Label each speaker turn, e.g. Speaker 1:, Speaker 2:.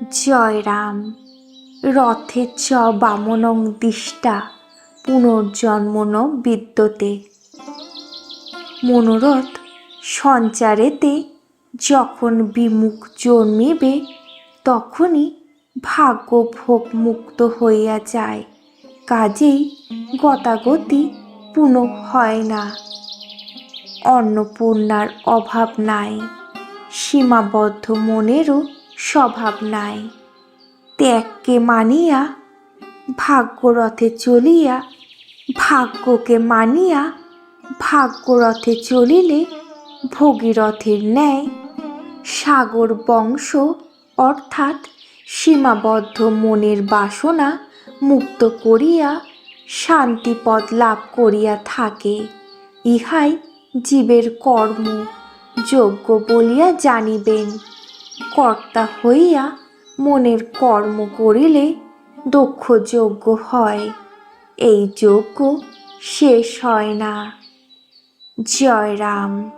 Speaker 1: জয় রাম। রথে চ বামনং দিষ্টা পুনর্জন্ম ন বিদ্যতে। মনোরথ সঞ্চারেতে যখন বিমুখ জন্মিবে, তখনই ভাগ্য ভোগ মুক্ত হইয়া যায়। কাজেই গতাগতি পুনঃ হয় না। অন্নপূর্ণার অভাব নাই, সীমাবদ্ধ মনেরও স্বভাব নাই। ত্যাগকে মানিয়া ভাগ্যরথে চলিয়া, ভাগ্যকে মানিয়া ভাগ্যরথে চলিলে ভগীরথের ন্যায় সাগর বংশ অর্থাৎ সীমাবদ্ধ মনের বাসনা মুক্ত করিয়া শান্তিপদ লাভ করিয়া থাকে। ইহাই জীবের কর্ম যোগ্য বলিয়া জানিবেন। কর্তা হইয়া মনের কর্ম করিলে দক্ষ যজ্ঞ হয়। এই যজ্ঞ শেষ হয় না। জয় রাম।